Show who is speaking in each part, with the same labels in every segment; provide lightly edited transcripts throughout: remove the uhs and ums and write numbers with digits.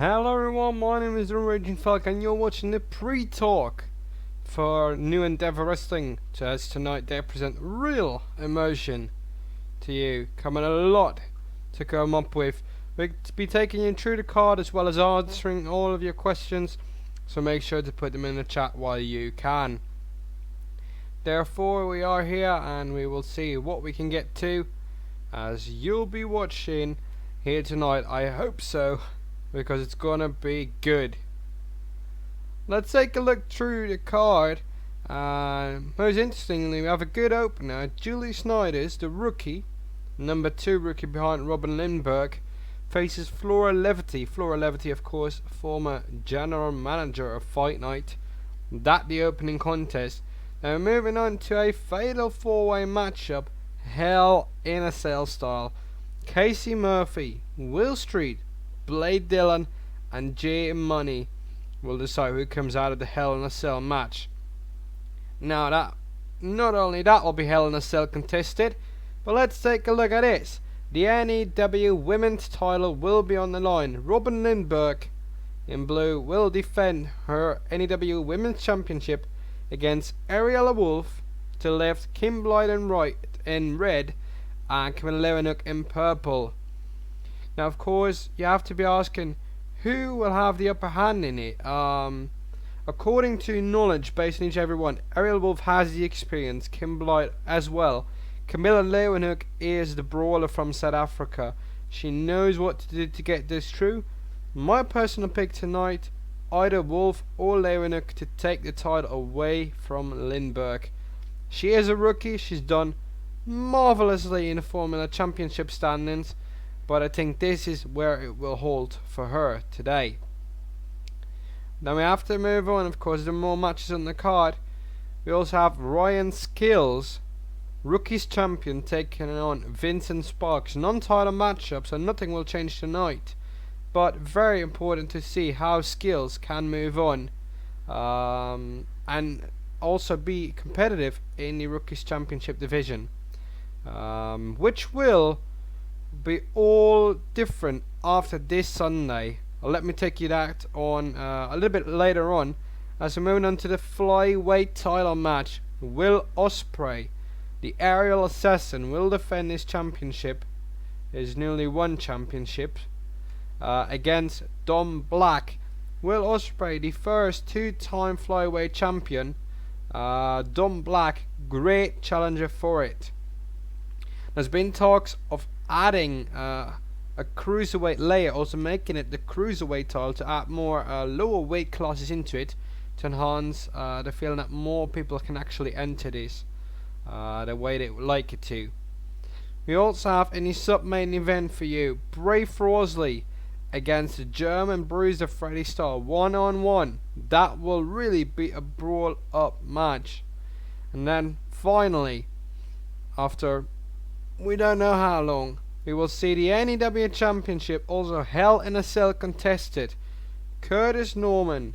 Speaker 1: Hello everyone, my name is the Raging Falk and you're watching the pre-talk for New Endeavour Wrestling. As tonight they present real emotion to you, coming a lot to come up with. We'll be taking you through the card as well as answering all of your questions, so make sure to put them in the chat while you can. Therefore we are here and we will see what we can get to as you'll be watching here tonight. I hope so, because it's gonna be good. Let's take a look through the card. Most interestingly, we have a good opener. Julie Sneiders, the rookie, number 2 rookie behind Robin Lindberg, faces Flora Levity. Flora Levity, of course, former general manager of Fight Night. That the opening contest. Now moving on to a fatal 4-way matchup, Hell in a Cell style. Casey Murphy, Will Street, Blight, Dillon and J Money will decide who comes out of the Hell in a Cell match. Now that not only that will be Hell in a Cell contested, but let's take a look at this. The NEW Women's title will be on the line. Robin Lindberg in blue will defend her NEW Women's Championship against Ariella Wolf to left, Kim Blight and right in red, and Leeuwenhoek in purple. Now, of course, you have to be asking who will have the upper hand in it. According to knowledge based on each everyone, Ariel Wolf has the experience, Kim Blight as well. Camilla Leeuwenhoek is the brawler from South Africa. She knows what to do to get this through. My personal pick tonight, either Wolf or Leeuwenhoek to take the title away from Lindberg. She is a rookie. She's done marvelously in the Formula Championship standings, but I think this is where it will hold for her today. Then we have to move on. Of course, there are more matches on the card. We also have Ryan Skills, Rookies Champion, taking on Vincent Sparks. Non-title matchup, so nothing will change tonight. But very important to see how Skills can move on and also be competitive in the Rookies Championship division, which will be all different after this Sunday. Let me take you that on a little bit later on, as we're moving on to the Flyweight title match. Will Ospreay, the aerial assassin, will defend his championship, his newly won championship, against Dom Black. Will Ospreay, the first 2-time Flyweight champion, Dom Black, great challenger for it. There's been talks of adding a cruiserweight layer, also making it the cruiserweight title, to add more lower weight classes into it to enhance the feeling that more people can actually enter this the way they would like it to. We also have in the sub-main event for you, Brey Frawsley against the German bruiser Freddy Stahl, 1-on-1. That will really be a brawl up match. And then finally, after we don't know how long, we will see the NEW Championship, also Hell in a Cell contested. Kurtis Noam,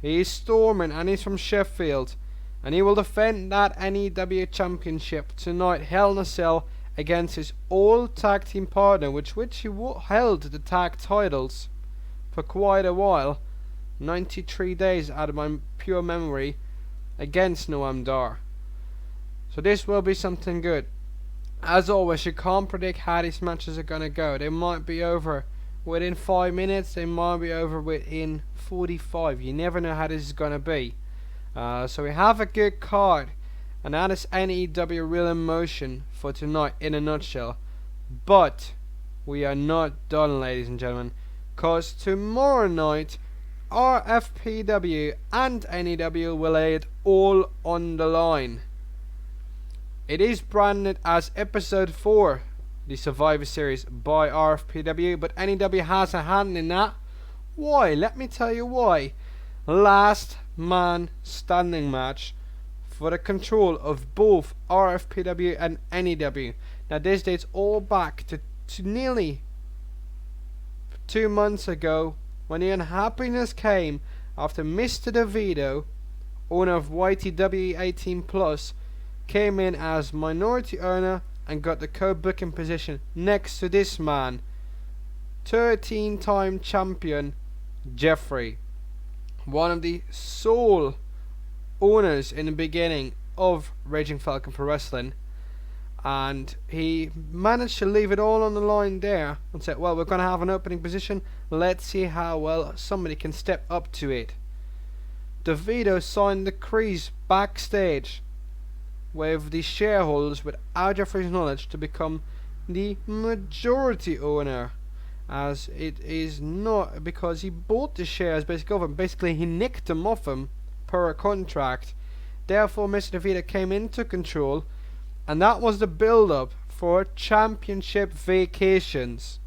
Speaker 1: he is Storman and he's from Sheffield, and he will defend that NEW Championship tonight, Hell in a Cell, against his old tag team partner, which he held the tag titles for quite a while, 93 days out of my pure memory, against Noam. So this will be something good. As always, you can't predict how these matches are gonna go. They might be over within 5 minutes, they might be over within 45. You never know how this is gonna be. So we have a good card, and that is NEW Real Emotion for tonight in a nutshell. But we are not done, ladies and gentlemen, cause tomorrow night RFPW and NEW will lay it all on the line. It is branded as episode 4, the Survivor Series, by RFPW, but NEW has a hand in that. Why? Let me tell you why. Last man standing match for the control of both RFPW and NEW. Now this dates all back to nearly 2 months ago, when the unhappiness came after Mr. DeVito, owner of YTW 18+, came in as minority owner and got the co-booking position next to this man, 13-time champion Jeffrey, one of the sole owners in the beginning of Raging Falcon Pro Wrestling, and he managed to leave it all on the line there and said, well, we're going to have an opening position, let's see how well somebody can step up to it. DeVito signed the crease backstage with the shareholders without Jeffrey's knowledge to become the majority owner, as it is not because he bought the shares basically he nicked them off him per a contract. Therefore Mr. DeVito came into control, and that was the build up for championship vacations.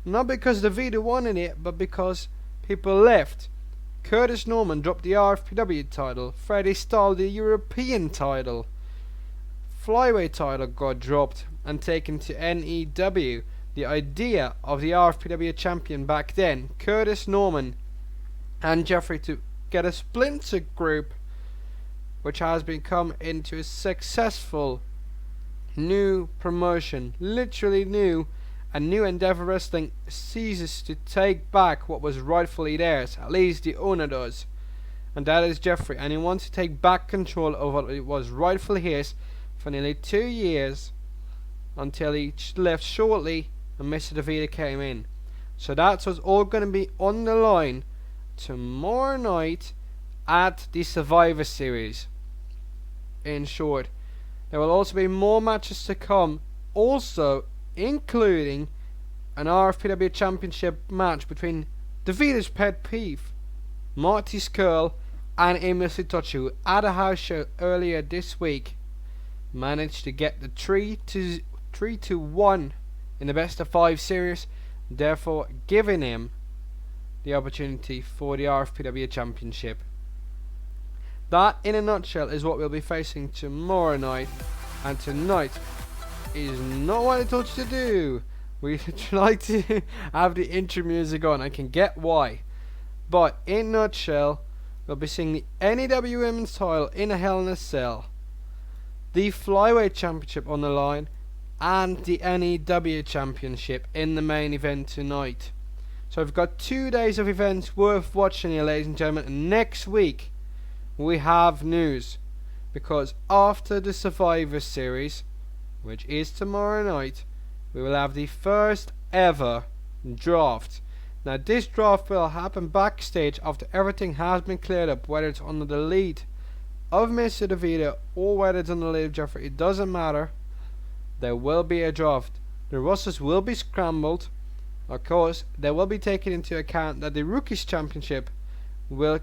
Speaker 1: Not because DeVito wanted it, but because people left. Kurtis Noam dropped the RFPW title, Freddy Stahl the European title, Flyweight title got dropped and taken to NEW. The idea of the RFPW champion back then, Kurtis Noam and Jeffrey, to get a splinter group which has become into a successful new promotion, literally new, and New Endeavor Wrestling ceases to take back what was rightfully theirs, at least the owner does, and that is Jeffrey, and he wants to take back control over what was rightfully his for nearly 2 years, until he left shortly and Mr. DeVito came in. So that's what's all going to be on the line tomorrow night at the Survivor Series. In short, there will also be more matches to come, also including an RFPW Championship match between DeVito's pet peeve, Marty Skrull, and Emil Sitochi, who at a house show earlier this week managed to get the 3-1 in the best of 5 series, therefore giving him the opportunity for the RFPW Championship. That in a nutshell is what we'll be facing tomorrow night, and tonight is not what I told you to do. We like to have the intro music on, I can get why, but in a nutshell we'll be seeing the NEW Women's title in a Hell in a Cell, the Flyweight Championship on the line, and the NEW Championship in the main event tonight. So we've got 2 days of events worth watching here, ladies and gentlemen, and next week we have news, because after the Survivor Series, which is tomorrow night, we will have the first ever draft. Now this draft will happen backstage after everything has been cleared up, whether it's under the lead of Mr. DeVito or whether it's under the lead of Jeffrey, it doesn't matter. There will be a draft. The rosters will be scrambled. Of course, they will be taken into account that the Rookies Championship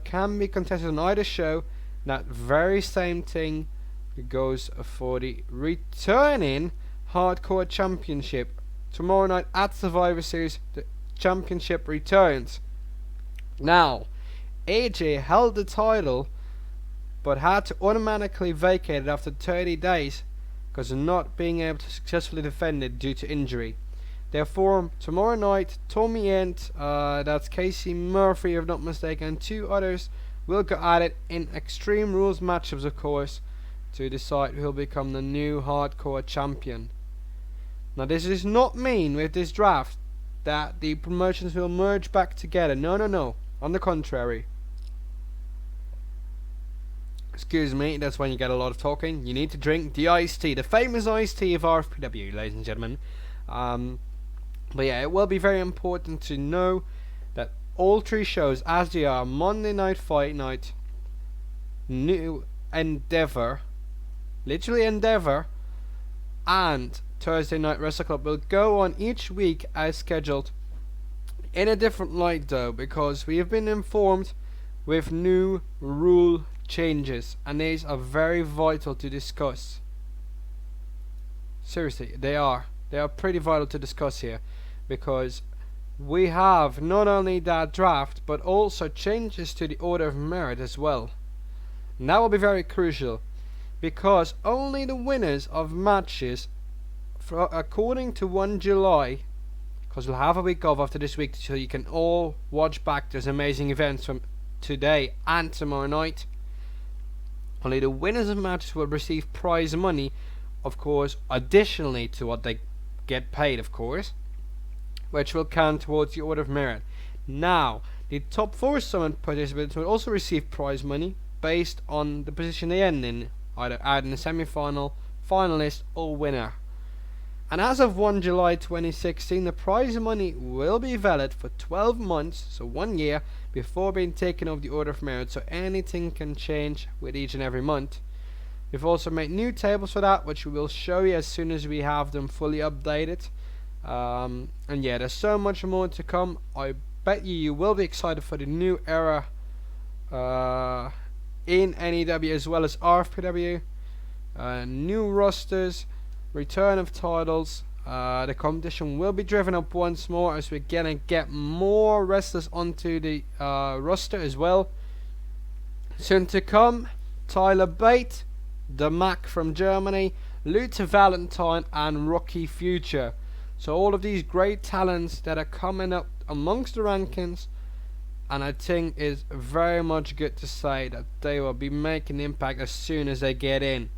Speaker 1: can be contested on either show. That very same thing goes for the returning Hardcore Championship. Tomorrow night at Survivor Series, the championship returns. Now, AJ held the title, but had to automatically vacate it after 30 days because of not being able to successfully defend it due to injury. Therefore, tomorrow night, Tommy Ent, that's Casey Murphy if not mistaken, and 2 others will go at it in Extreme Rules matchups, of course, to decide who will become the new Hardcore Champion. Now this does not mean with this draft that the promotions will merge back together. No. On the contrary. Excuse me, that's when you get a lot of talking. You need to drink the iced tea, the famous iced tea of RFPW, ladies and gentlemen. But yeah, it will be very important to know that all 3 shows, as they are Monday Night Fight Night, New Endeavor, literally Endeavor, and Thursday Night Wrestle Club, will go on each week as scheduled, in a different light though, because we have been informed with new rule changes, and these are very vital to discuss. Seriously, they are pretty vital to discuss here, because we have not only that draft but also changes to the order of merit as well, and that will be very crucial, because only the winners of matches according to 1 July, because we'll have a week off after this week so you can all watch back those amazing events from today and tomorrow night. Only the winners of matches will receive prize money, of course, additionally to what they get paid, of course. which will count towards the Order of Merit. Now, the top 4 summit participants will also receive prize money based on the position they end in, either out in the semi-final, finalist, or winner. And as of 1 July 2016, the prize money will be valid for 12 months, so 1 year, before being taken off the Order of Merit, so anything can change with each and every month. We've also made new tables for that, which we will show you as soon as we have them fully updated. And yeah, there's so much more to come. I bet you will be excited for the new era in NEW as well as RFPW. New rosters, return of titles. The competition will be driven up once more as we're gonna get more wrestlers onto the roster as well. Soon to come, Tyler Bate, the Mac from Germany, Luther Valentine, and Rocky Future. So all of these great talents that are coming up amongst the rankings, and I think it's very much good to say that they will be making impact as soon as they get in.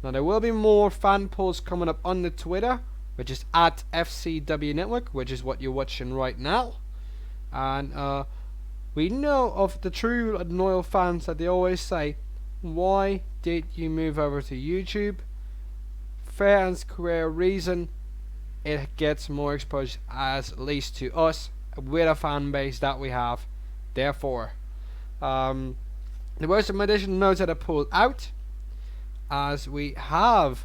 Speaker 1: Now there will be more fan polls coming up on the Twitter, which is at FCW Network, which is what you're watching right now. And we know of the true and loyal fans that they always say, why did you move over to YouTube? Fair and square reason, it gets more exposure, as at least to us, with a fan base that we have. Therefore, there were some additional notes that I pulled out, as we have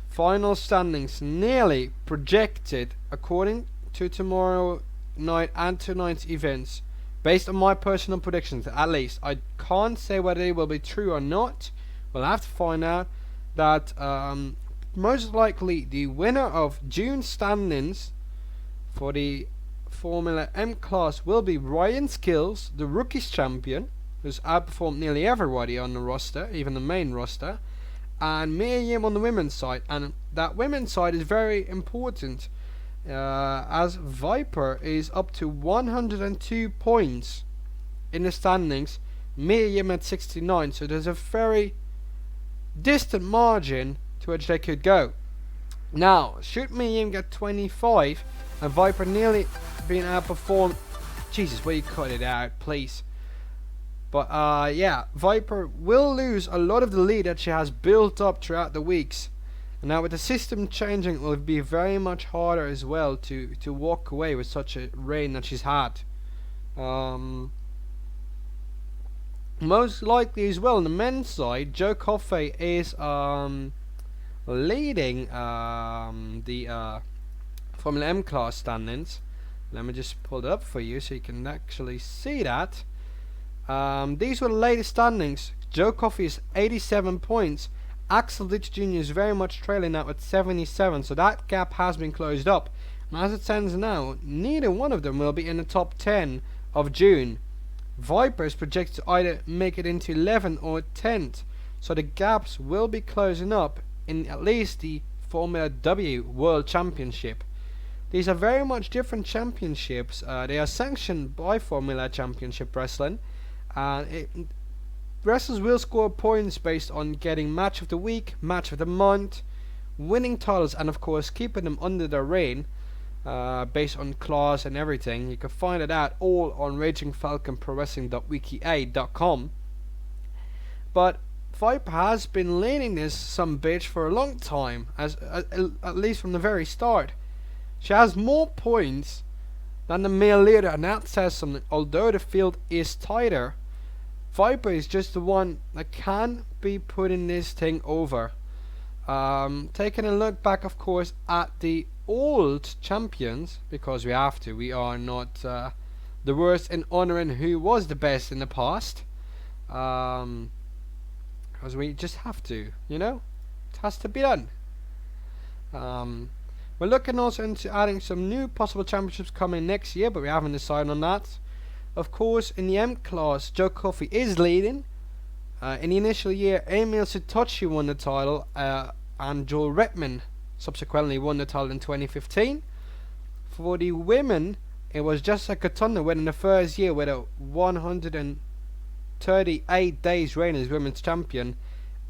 Speaker 1: final standings nearly projected according to tomorrow night and tonight's events, based on my personal predictions at least. I can't say whether they will be true or not. We'll have to find out. That most likely the winner of June standings for the Formula M class will be Ryan Skills, the Rookies champion, who's outperformed nearly everybody on the roster, even the main roster, and Mia Yim on the women's side. And that women's side is very important, as Viper is up to 102 points in the standings, Mia Yim at 69, so there's a very distant margin to which they could go. Now, should Mia Yim get 25 and Viper nearly being outperformed, Jesus, will you cut it out, please? But yeah, Viper will lose a lot of the lead that she has built up throughout the weeks. And now with the system changing, it will be very much harder as well to walk away with such a reign that she's had. Most likely as well on the men's side, Joe Coffey is leading the Formula M class standings. Let me just pull it up for you so you can actually see that. These were the latest standings. Joe Coffey is 87 points. Axel Ditch Jr. is very much trailing now at 77, so that gap has been closed up. And as it stands now, neither one of them will be in the top 10 of June. Viper is projected to either make it into 11th or 10th, so the gaps will be closing up in at least the Formula W World Championship. These are very much different championships. They are sanctioned by Formula Championship Wrestling, and wrestlers will score points based on getting match of the week, match of the month, winning titles, and of course keeping them under their reign. Based on class and everything. You can find it out all on ragingfalconprowrestling.wiki8.com. But Viper has been leading this some bitch for a long time, at least from the very start. She has more points than the male leader, and that says something. Although the field is tighter, Viper is just the one that can be putting this thing over. Taking a look back, of course, at the old champions, because we have to. We are not the worst in honouring who was the best in the past. Because we just have to, you know? It has to be done. We're looking also into adding some new possible championships coming next year, but we haven't decided on that. Of course, in the M class, Joe Coffey is leading. In the initial year, Emil Sitochi won the title, and Joel Redman subsequently won the title in 2015. For the women, it was Jessica Thunder winning the first year with a 138 days reign as women's champion,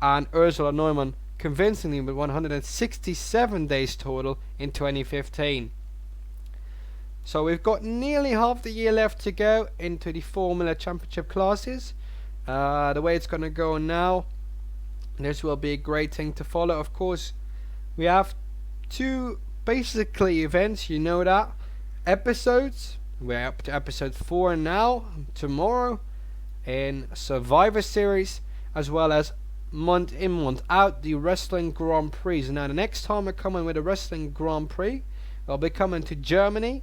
Speaker 1: and Ursula Neumann convincingly with 167 days total in 2015. So we've got nearly half the year left to go into the Formula Championship classes. The way it's going to go now, this will be a great thing to follow. Of course, we have two basically events, you know that. Episodes, we're up to episode 4 now, tomorrow, in Survivor Series, as well as month in, month out, the Wrestling Grand Prix. Now the next time we're coming with a Wrestling Grand Prix, I'll be coming to Germany,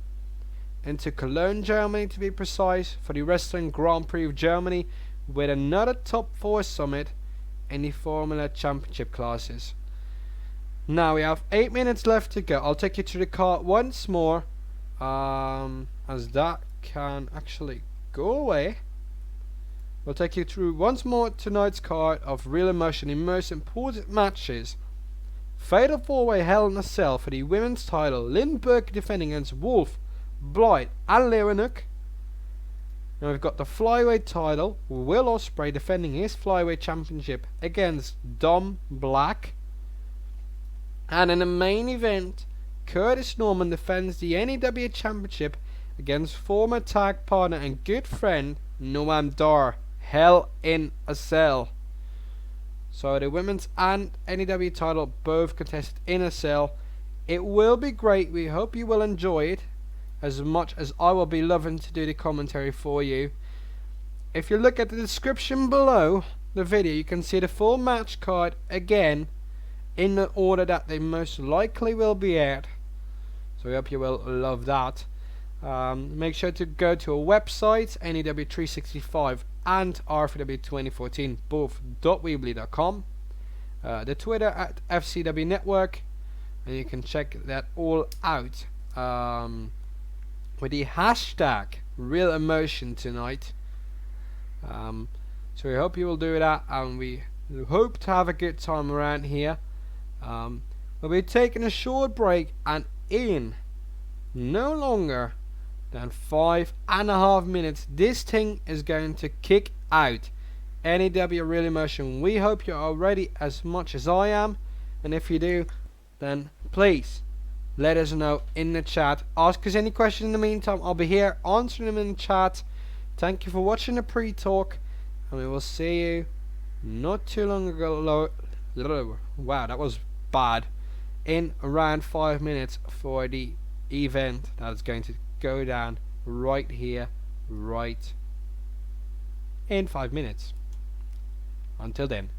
Speaker 1: into Cologne, Germany to be precise, for the Wrestling Grand Prix of Germany, with another top 4 summit in the Formula Championship classes. Now we have 8 minutes left to go. I'll take you through the card once more, as that can actually go away. We'll take you through once more tonight's card of Real Emotion, the most important matches. Fatal 4-way Hell in a Cell for the women's title. Lindberg defending against Wolf, Blight and Leeuwenhoek. Now we've got the Flyweight title. Will Ospreay defending his Flyweight Championship against Dom Black. And in the main event, Kurtis Noam defends the NEW Championship against former tag partner and good friend Noam Dar. Hell in a Cell. So the women's and NEW title both contested in a cell. It will be great. We hope you will enjoy it as much as I will be loving to do the commentary for you. If you look at the description below the video, you can see the full match card again in the order that they most likely will be at. So I hope you will love that. Make sure to go to our website, NEW365 and RFPW 2014, both .weebly.com. The Twitter at FCW Network, and you can check that all out with the hashtag Real Emotion tonight. So we hope you will do that, and we hope to have a good time around here. We'll be taking a short break, and in no longer than 5.5 minutes this thing is going to kick out. NEW Real Emotion. We hope you're ready as much as I am, and if you do, then please let us know in the chat. Ask us any questions in the meantime. I'll be here answering them in the chat. Thank you for watching the pre-talk, and we will see you not too long ago. Wow, that was bad. In around 5 minutes for the event that is going to go down right here, right in 5 minutes. Until then.